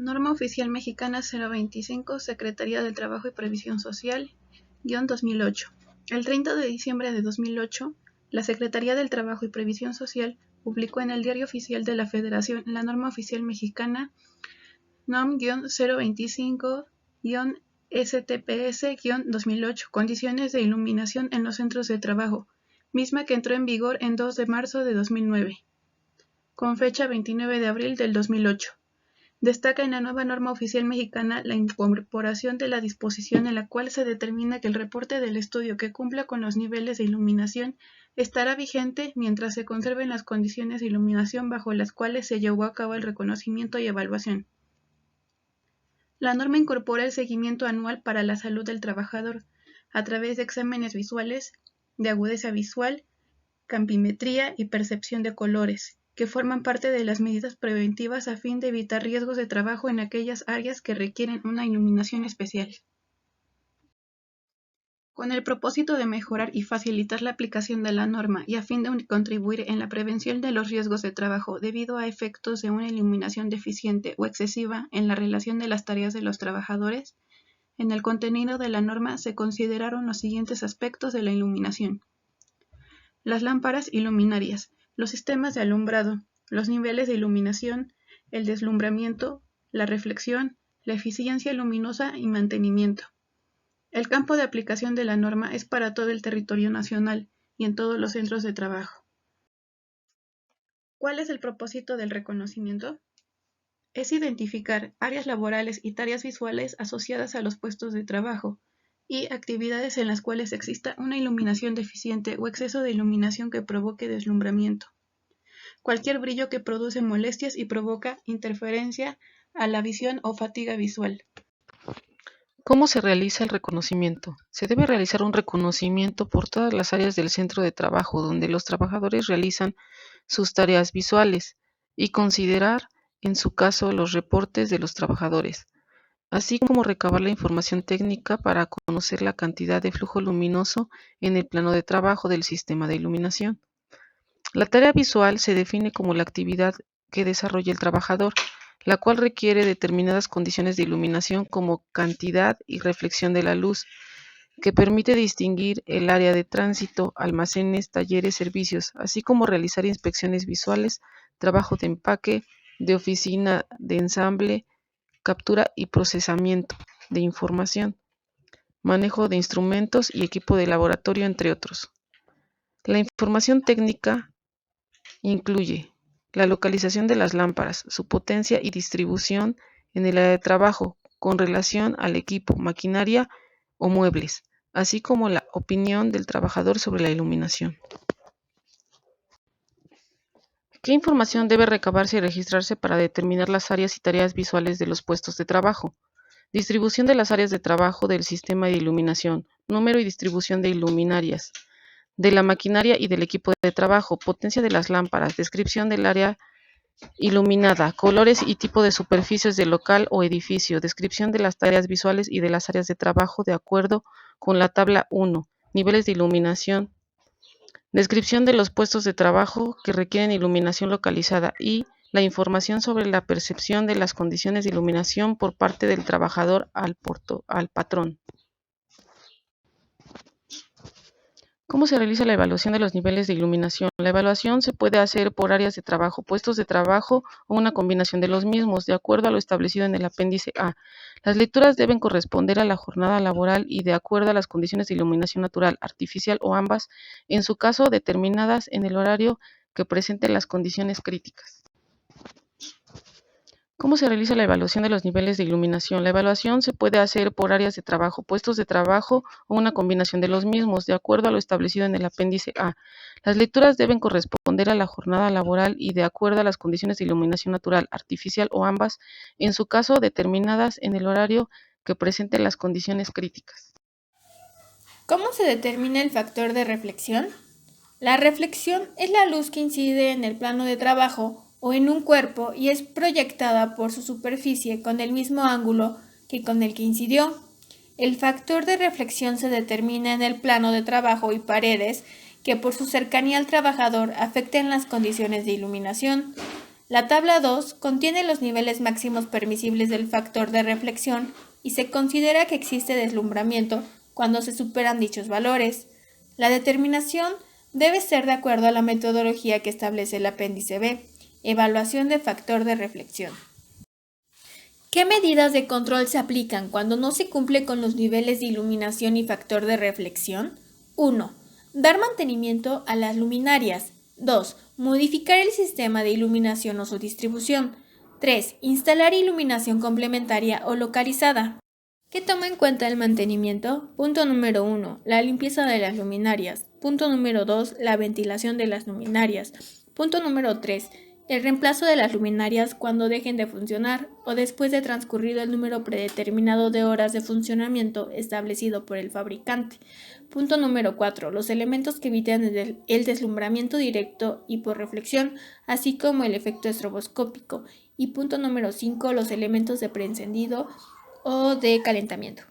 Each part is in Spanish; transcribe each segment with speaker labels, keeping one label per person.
Speaker 1: Norma Oficial Mexicana 025, Secretaría del Trabajo y Previsión Social, -2008. El 30 de diciembre de 2008, la Secretaría del Trabajo y Previsión Social publicó en el Diario Oficial de la Federación la Norma Oficial Mexicana NOM-025-STPS-2008, Condiciones de iluminación en los centros de trabajo, misma que entró en vigor en 2 de marzo de 2009, con fecha 29 de abril del 2008. Destaca en la nueva norma oficial mexicana la incorporación de la disposición en la cual se determina que el reporte del estudio que cumpla con los niveles de iluminación estará vigente mientras se conserven las condiciones de iluminación bajo las cuales se llevó a cabo el reconocimiento y evaluación. La norma incorpora el seguimiento anual para la salud del trabajador a través de exámenes visuales, de agudeza visual, campimetría y percepción de colores, que forman parte de las medidas preventivas a fin de evitar riesgos de trabajo en aquellas áreas que requieren una iluminación especial. Con el propósito de mejorar y facilitar la aplicación de la norma y a fin de contribuir en la prevención de los riesgos de trabajo debido a efectos de una iluminación deficiente o excesiva en la relación de las tareas de los trabajadores, en el contenido de la norma se consideraron los siguientes aspectos de la iluminación: las lámparas iluminarias, los sistemas de alumbrado, los niveles de iluminación, el deslumbramiento, la reflexión, la eficiencia luminosa y mantenimiento. El campo de aplicación de la norma es para todo el territorio nacional y en todos los centros de trabajo. ¿Cuál es el propósito del reconocimiento? Es identificar áreas laborales y tareas visuales asociadas a los puestos de trabajo y actividades en las cuales exista una iluminación deficiente o exceso de iluminación que provoque deslumbramiento. Cualquier brillo que produce molestias y provoca interferencia a la visión o fatiga visual.
Speaker 2: ¿Cómo se realiza el reconocimiento? Se debe realizar un reconocimiento por todas las áreas del centro de trabajo donde los trabajadores realizan sus tareas visuales y considerar, en su caso, los reportes de los trabajadores, así como recabar la información técnica para conocer la cantidad de flujo luminoso en el plano de trabajo del sistema de iluminación. La tarea visual se define como la actividad que desarrolla el trabajador, la cual requiere determinadas condiciones de iluminación como cantidad y reflexión de la luz, que permite distinguir el área de tránsito, almacenes, talleres, servicios, así como realizar inspecciones visuales, trabajo de empaque, de oficina, de ensamble, captura y procesamiento de información, manejo de instrumentos y equipo de laboratorio, entre otros. La información técnica incluye la localización de las lámparas, su potencia y distribución en el área de trabajo con relación al equipo, maquinaria o muebles, así como la opinión del trabajador sobre la iluminación. ¿Qué información debe recabarse y registrarse para determinar las áreas y tareas visuales de los puestos de trabajo? Distribución de las áreas de trabajo del sistema de iluminación, número y distribución de luminarias, de la maquinaria y del equipo de trabajo, potencia de las lámparas, descripción del área iluminada, colores y tipo de superficies del local o edificio, descripción de las tareas visuales y de las áreas de trabajo de acuerdo con la tabla 1, niveles de iluminación, descripción de los puestos de trabajo que requieren iluminación localizada y la información sobre la percepción de las condiciones de iluminación por parte del trabajador al patrón. ¿Cómo se realiza la evaluación de los niveles de iluminación? La evaluación se puede hacer por áreas de trabajo, puestos de trabajo o una combinación de los mismos, de acuerdo a lo establecido en el apéndice A. Las lecturas deben corresponder a la jornada laboral y de acuerdo a las condiciones de iluminación natural, artificial o ambas, en su caso determinadas en el horario que presente las condiciones críticas. ¿Cómo se realiza la evaluación de los niveles de iluminación? La evaluación se puede hacer por áreas de trabajo, puestos de trabajo o una combinación de los mismos, de acuerdo a lo establecido en el apéndice A. Las lecturas deben corresponder a la jornada laboral y de acuerdo a las condiciones de iluminación natural, artificial o ambas, en su caso determinadas en el horario que presente las condiciones críticas.
Speaker 3: ¿Cómo se determina el factor de reflexión? La reflexión es la luz que incide en el plano de trabajo o en un cuerpo y es proyectada por su superficie con el mismo ángulo que con el que incidió. El factor de reflexión se determina en el plano de trabajo y paredes que por su cercanía al trabajador afecten las condiciones de iluminación. La tabla 2 contiene los niveles máximos permisibles del factor de reflexión y se considera que existe deslumbramiento cuando se superan dichos valores. La determinación debe ser de acuerdo a la metodología que establece el apéndice B, evaluación de factor de reflexión. ¿Qué medidas de control se aplican cuando no se cumple con los niveles de iluminación y factor de reflexión? 1. Dar mantenimiento a las luminarias. 2. Modificar el sistema de iluminación o su distribución. 3. Instalar iluminación complementaria o localizada. ¿Qué toma en cuenta el mantenimiento? Punto número 1. La limpieza de las luminarias. Punto número 2. La ventilación de las luminarias. Punto número 3. El reemplazo de las luminarias cuando dejen de funcionar o después de transcurrido el número predeterminado de horas de funcionamiento establecido por el fabricante. Punto número 4. Los elementos que evitan el deslumbramiento directo y por reflexión, así como el efecto estroboscópico. Y punto número 5. Los elementos de preencendido o de calentamiento.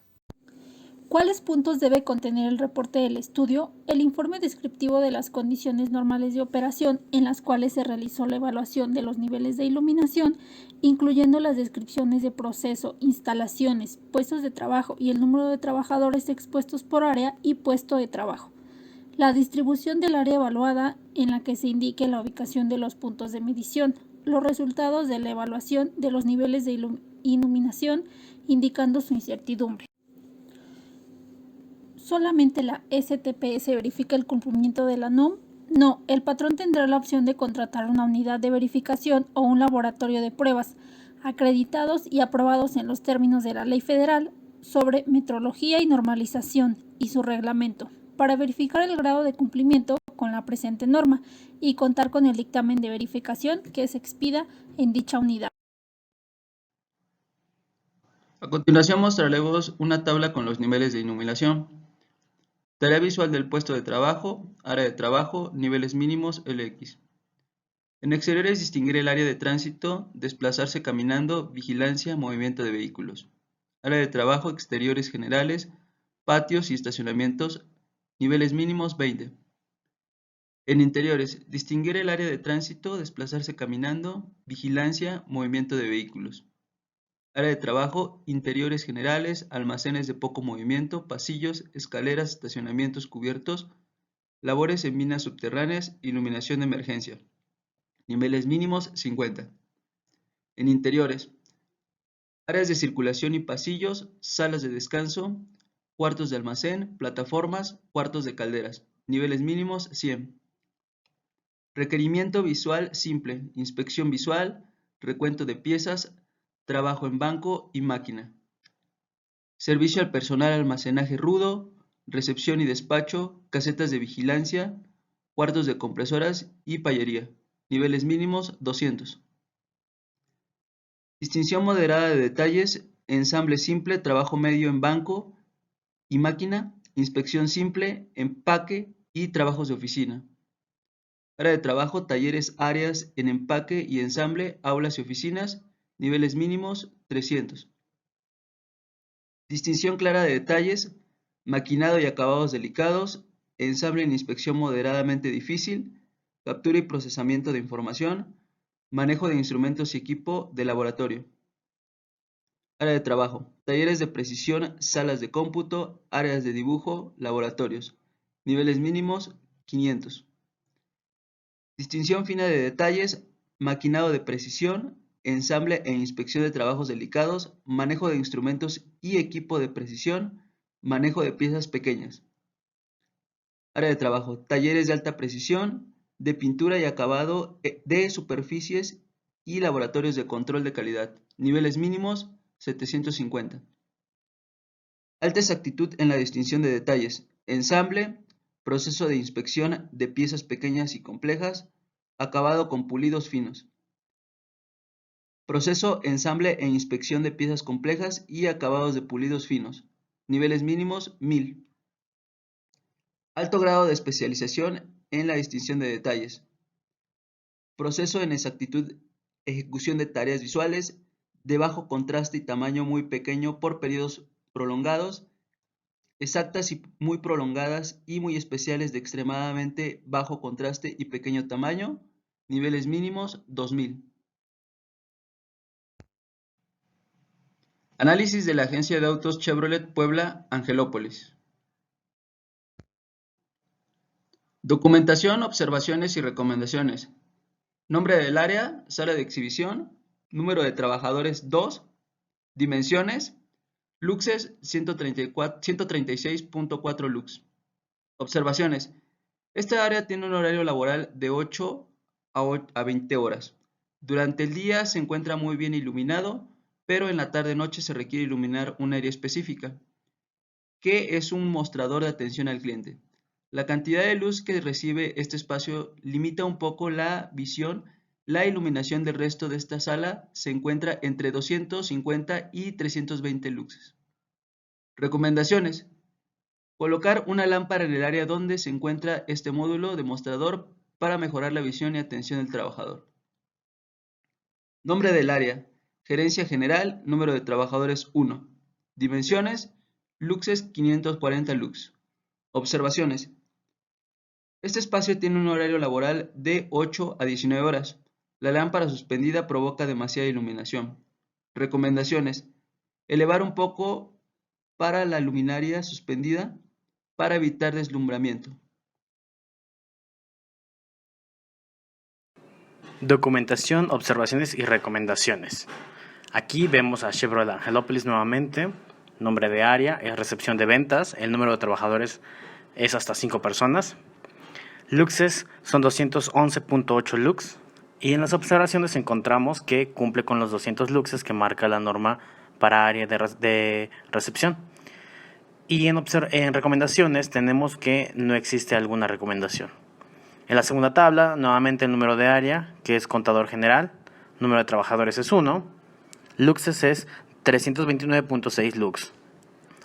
Speaker 4: ¿Cuáles puntos debe contener el reporte del estudio? El informe descriptivo de las condiciones normales de operación en las cuales se realizó la evaluación de los niveles de iluminación, incluyendo las descripciones de proceso, instalaciones, puestos de trabajo y el número de trabajadores expuestos por área y puesto de trabajo. La distribución del área evaluada en la que se indique la ubicación de los puntos de medición, los resultados de la evaluación de los niveles de iluminación indicando su incertidumbre. ¿Solamente la STPS verifica el cumplimiento de la NOM? No, el patrón tendrá la opción de contratar una unidad de verificación o un laboratorio de pruebas, acreditados y aprobados en los términos de la Ley Federal sobre Metrología y Normalización y su reglamento, para verificar el grado de cumplimiento con la presente norma y contar con el dictamen de verificación que se expida en dicha unidad.
Speaker 5: A continuación mostraremos una tabla con los niveles de iluminación. Tarea visual del puesto de trabajo, área de trabajo, niveles mínimos, LX. En exteriores distinguir el área de tránsito, desplazarse caminando, vigilancia, movimiento de vehículos. Área de trabajo, exteriores generales, patios y estacionamientos, niveles mínimos 20. En interiores, distinguir el área de tránsito, desplazarse caminando, vigilancia, movimiento de vehículos. Área de trabajo, interiores generales, almacenes de poco movimiento, pasillos, escaleras, estacionamientos cubiertos, labores en minas subterráneas, iluminación de emergencia. Niveles mínimos 50. En interiores, áreas de circulación y pasillos, salas de descanso, cuartos de almacén, plataformas, cuartos de calderas. Niveles mínimos 100. Requerimiento visual simple, inspección visual, recuento de piezas, trabajo en banco y máquina. Servicio al personal, almacenaje rudo, recepción y despacho, casetas de vigilancia, cuartos de compresoras y payería. Niveles mínimos 200. Distinción moderada de detalles, ensamble simple, trabajo medio en banco y máquina, inspección simple, empaque y trabajos de oficina. Área de trabajo, talleres, áreas en empaque y ensamble, aulas y oficinas. Niveles mínimos 300. Distinción clara de detalles, maquinado y acabados delicados, ensamble en inspección moderadamente difícil, captura y procesamiento de información, manejo de instrumentos y equipo de laboratorio. Área de trabajo, talleres de precisión, salas de cómputo, áreas de dibujo, laboratorios. Niveles mínimos 500. Distinción fina de detalles, maquinado de precisión, ensamble e inspección de trabajos delicados, manejo de instrumentos y equipo de precisión, manejo de piezas pequeñas. Área de trabajo, talleres de alta precisión, de pintura y acabado de superficies y laboratorios de control de calidad. Niveles mínimos 750. Alta exactitud en la distinción de detalles, ensamble, proceso de inspección de piezas pequeñas y complejas, acabado con pulidos finos. Proceso, ensamble e inspección de piezas complejas y acabados de pulidos finos. Niveles mínimos 1000. Alto grado de especialización en la distinción de detalles. Proceso en exactitud, ejecución de tareas visuales de bajo contraste y tamaño muy pequeño por periodos prolongados, exactas y muy prolongadas y muy especiales de extremadamente bajo contraste y pequeño tamaño. Niveles mínimos 2000. Análisis de la agencia de autos Chevrolet Puebla, Angelópolis. Documentación, observaciones y recomendaciones. Nombre del área, sala de exhibición, número de trabajadores 2, dimensiones, luxes 136.4 lux. Observaciones. Esta área tiene un horario laboral de 8 a 20 horas. Durante el día se encuentra muy bien iluminado, pero en la tarde-noche se requiere iluminar un área específica, que es un mostrador de atención al cliente. La cantidad de luz que recibe este espacio limita un poco la visión. La iluminación del resto de esta sala se encuentra entre 250 y 320 luxes. Recomendaciones. Colocar una lámpara en el área donde se encuentra este módulo demostrador para mejorar la visión y atención del trabajador. Nombre del área. Gerencia General, número de trabajadores 1. Dimensiones, luxes 540 lux. Observaciones. Este espacio tiene un horario laboral de 8 a 19 horas. La lámpara suspendida provoca demasiada iluminación. Recomendaciones. Elevar un poco para la luminaria suspendida para evitar deslumbramiento.
Speaker 6: Documentación, observaciones y recomendaciones. Aquí vemos a Chevrolet Angelópolis nuevamente. Nombre de área es recepción de ventas. El número de trabajadores es hasta 5 personas. Luxes son 211.8 lux. Y en las observaciones encontramos que cumple con los 200 luxes que marca la norma para área de recepción. Y en recomendaciones tenemos que no existe alguna recomendación. En la segunda tabla, nuevamente el número de área, que es contador general. Número de trabajadores es 1. Luxes es 329.6 lux.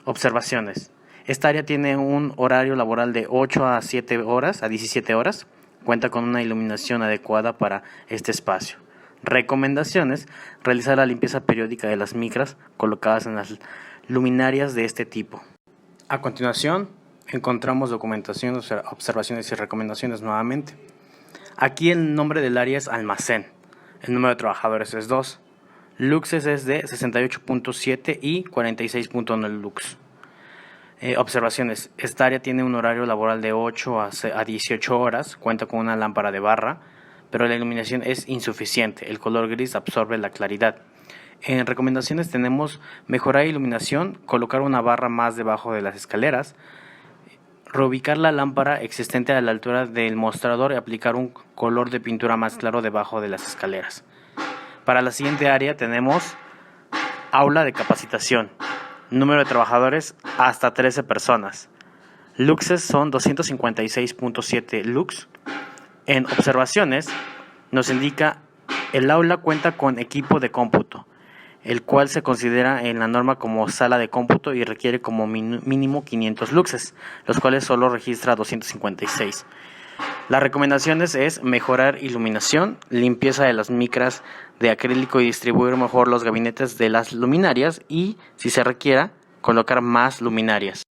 Speaker 6: Observaciones. Esta área tiene un horario laboral de 8 a 7 horas, a 17 horas. Cuenta con una iluminación adecuada para este espacio. Recomendaciones. Realizar la limpieza periódica de las micras colocadas en las luminarias de este tipo. A continuación, encontramos documentación, observaciones y recomendaciones nuevamente. Aquí el nombre del área es almacén. El número de trabajadores es 2. Luxes es de 68.7 y 46.1 lux. Observaciones. Esta área tiene un horario laboral de 8 a 18 horas. Cuenta con una lámpara de barra, pero la iluminación es insuficiente. El color gris absorbe la claridad. En recomendaciones tenemos mejorar iluminación, colocar una barra más debajo de las escaleras, reubicar la lámpara existente a la altura del mostrador y aplicar un color de pintura más claro debajo de las escaleras. Para la siguiente área tenemos aula de capacitación. Número de trabajadores hasta 13 personas. Luxes son 256.7 lux. En observaciones nos indica el aula cuenta con equipo de cómputo, el cual se considera en la norma como sala de cómputo y requiere como mínimo 500 luxes, los cuales solo registra 256. Las recomendaciones es mejorar iluminación, limpieza de las micras de acrílico y distribuir mejor los gabinetes de las luminarias y, si se requiera, colocar más luminarias.